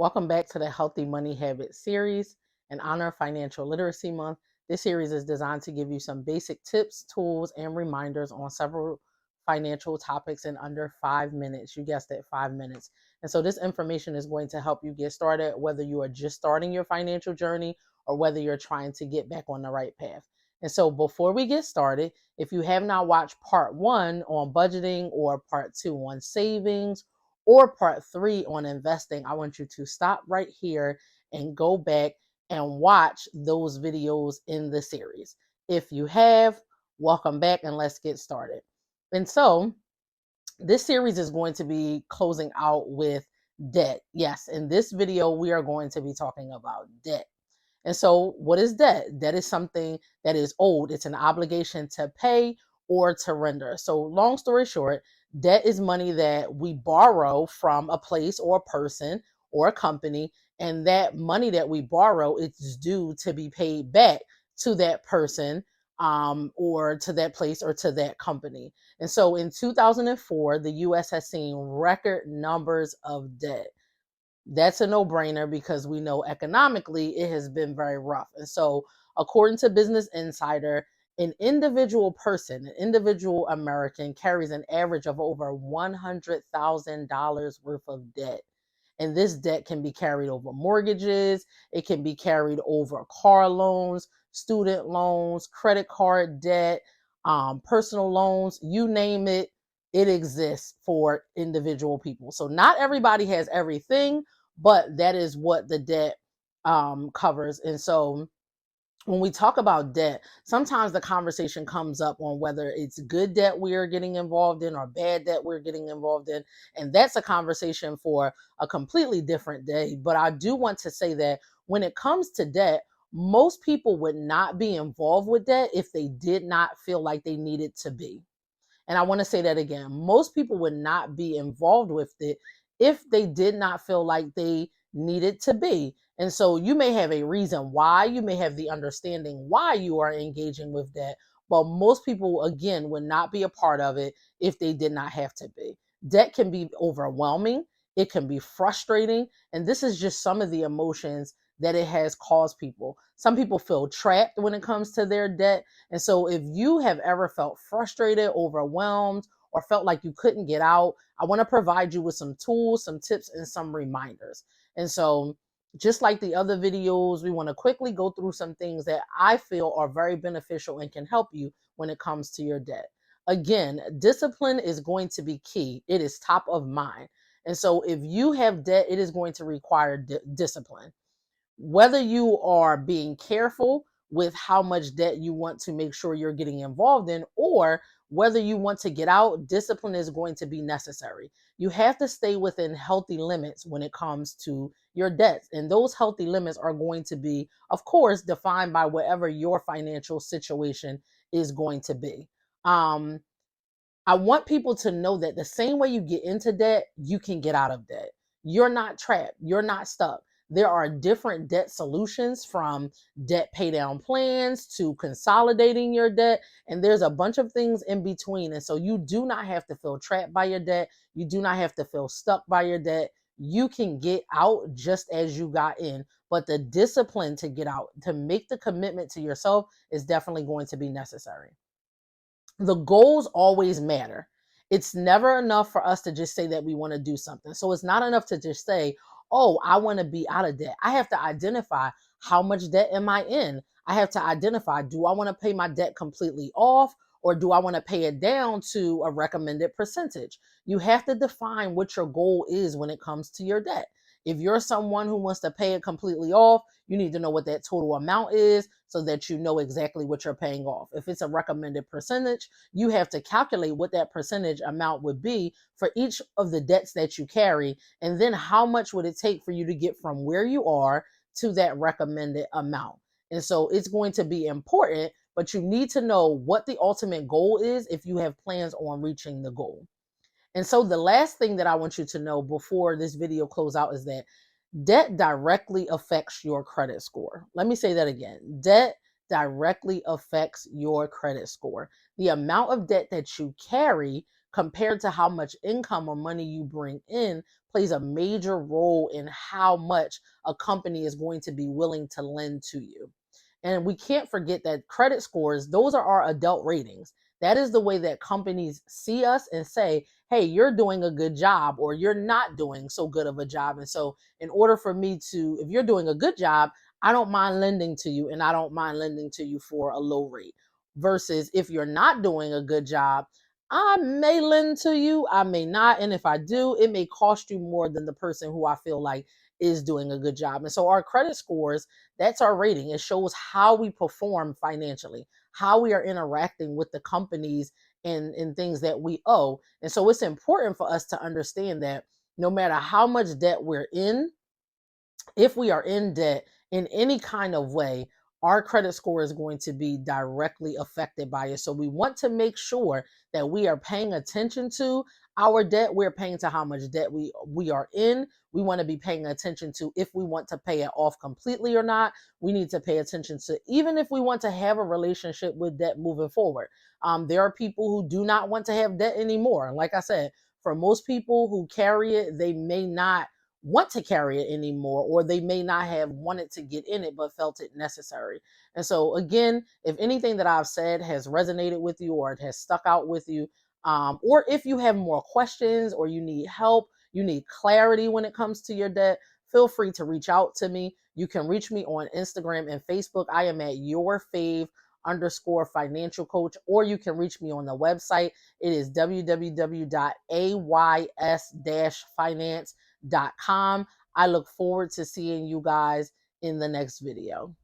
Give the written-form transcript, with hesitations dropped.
Welcome back to the Healthy Money Habits series in honor of Financial Literacy Month. This series is designed to give you some basic tips, tools, and reminders on several financial topics in under 5 minutes. You guessed it, 5 minutes. And so this information is going to help you get started, whether you are just starting your financial journey or whether you're trying to get back on the right path. And so before we get started, if you have not watched part 1 on budgeting or part 2 on savings or part 3 on investing, I want you to stop right here and go back and watch those videos in the series. If you have, welcome back and let's get started. And so this series is going to be closing out with debt. Yes, in this video, we are going to be talking about debt. And so what is debt? Debt is something that is owed. It's an obligation to pay or to render. So long story short, debt is money that we borrow from a place or a person or a company. And that money that we borrow, it's due to be paid back to that person or to that place or to that company. And so in 2004, the US has seen record numbers of debt. That's a no-brainer because we know economically it has been very rough. And so, according to Business Insider, an individual person, an individual American, carries an average of over $100,000 worth of debt. And this debt can be carried over mortgages, it can be carried over car loans, student loans, credit card debt, personal loans, you name it, it exists for individual people. So not everybody has everything, but that is what the debt covers. And so when we talk about debt, sometimes the conversation comes up on whether it's good debt we're getting involved in or bad debt we're getting involved in. And that's a conversation for a completely different day. But I do want to say that when it comes to debt, most people would not be involved with debt if they did not feel like they needed to be. And I want to say that again. Most people would not be involved with it if they did not feel like they needed to be. And so you may have a reason why, you may have the understanding why you are engaging with that, but most people, again, would not be a part of it if they did not have to be. Debt can be overwhelming, it can be frustrating, and this is just some of the emotions that it has caused people. Some people feel trapped when it comes to their debt. And so if you have ever felt frustrated, overwhelmed, or felt like you couldn't get out, I want to provide you with some tools, some tips, and some reminders. And so just like the other videos, we want to quickly go through some things that I feel are very beneficial and can help you when it comes to your debt. Again, discipline is going to be key. It is top of mind. And so if you have debt, it is going to require discipline. Whether you are being careful with how much debt you want to make sure you're getting involved in, or whether you want to get out, discipline is going to be necessary. You have to stay within healthy limits when it comes to your debts. And those healthy limits are going to be, of course, defined by whatever your financial situation is going to be. I want people to know that the same way you get into debt, you can get out of debt. You're not trapped. You're not stuck. There are different debt solutions, from debt pay down plans to consolidating your debt. And there's a bunch of things in between. And so you do not have to feel trapped by your debt. You do not have to feel stuck by your debt. You can get out just as you got in. But the discipline to get out, to make the commitment to yourself, is definitely going to be necessary. The goals always matter. It's never enough for us to just say that we want to do something. So it's not enough to just say, oh, I want to be out of debt. I have to identify, how much debt am I in? I have to identify, do I want to pay my debt completely off, or do I want to pay it down to a recommended percentage? You have to define what your goal is when it comes to your debt. If you're someone who wants to pay it completely off, you need to know what that total amount is so that you know exactly what you're paying off. If it's a recommended percentage, you have to calculate what that percentage amount would be for each of the debts that you carry. And then how much would it take for you to get from where you are to that recommended amount? And so it's going to be important, but you need to know what the ultimate goal is if you have plans on reaching the goal. And so the last thing that I want you to know before this video close out is that debt directly affects your credit score. Let me say that again. Debt directly affects your credit score. The amount of debt that you carry compared to how much income or money you bring in plays a major role in how much a company is going to be willing to lend to you. And we can't forget that credit scores, those are our adult ratings. That is the way that companies see us and say, hey, you're doing a good job or you're not doing so good of a job. And so, in order for me to, if you're doing a good job, I don't mind lending to you and I don't mind lending to you for a low rate. Versus if you're not doing a good job, I may lend to you, I may not. And if I do, it may cost you more than the person who I feel like is doing a good job. And so, our credit scores, that's our rating. It shows how we perform financially, how we are interacting with the companies and things that we owe. And so it's important for us to understand that no matter how much debt we're in, if we are in debt in any kind of way, our credit score is going to be directly affected by it. So we want to make sure that we are paying attention to our debt. We're paying to how much debt we are in. We want to be paying attention to if we want to pay it off completely or not. We need to pay attention to even if we want to have a relationship with debt moving forward. There are people who do not want to have debt anymore. Like I said, for most people who carry it, they may not want to carry it anymore, or they may not have wanted to get in it but felt it necessary. And so again, if anything that I've said has resonated with you or it has stuck out with you, or if you have more questions or you need help, you need clarity when it comes to your debt, feel free to reach out to me. You can reach me on Instagram and Facebook. I am at yourfave_financial coach, or you can reach me on the website. It is www.ays-finance.com. I look forward to seeing you guys in the next video.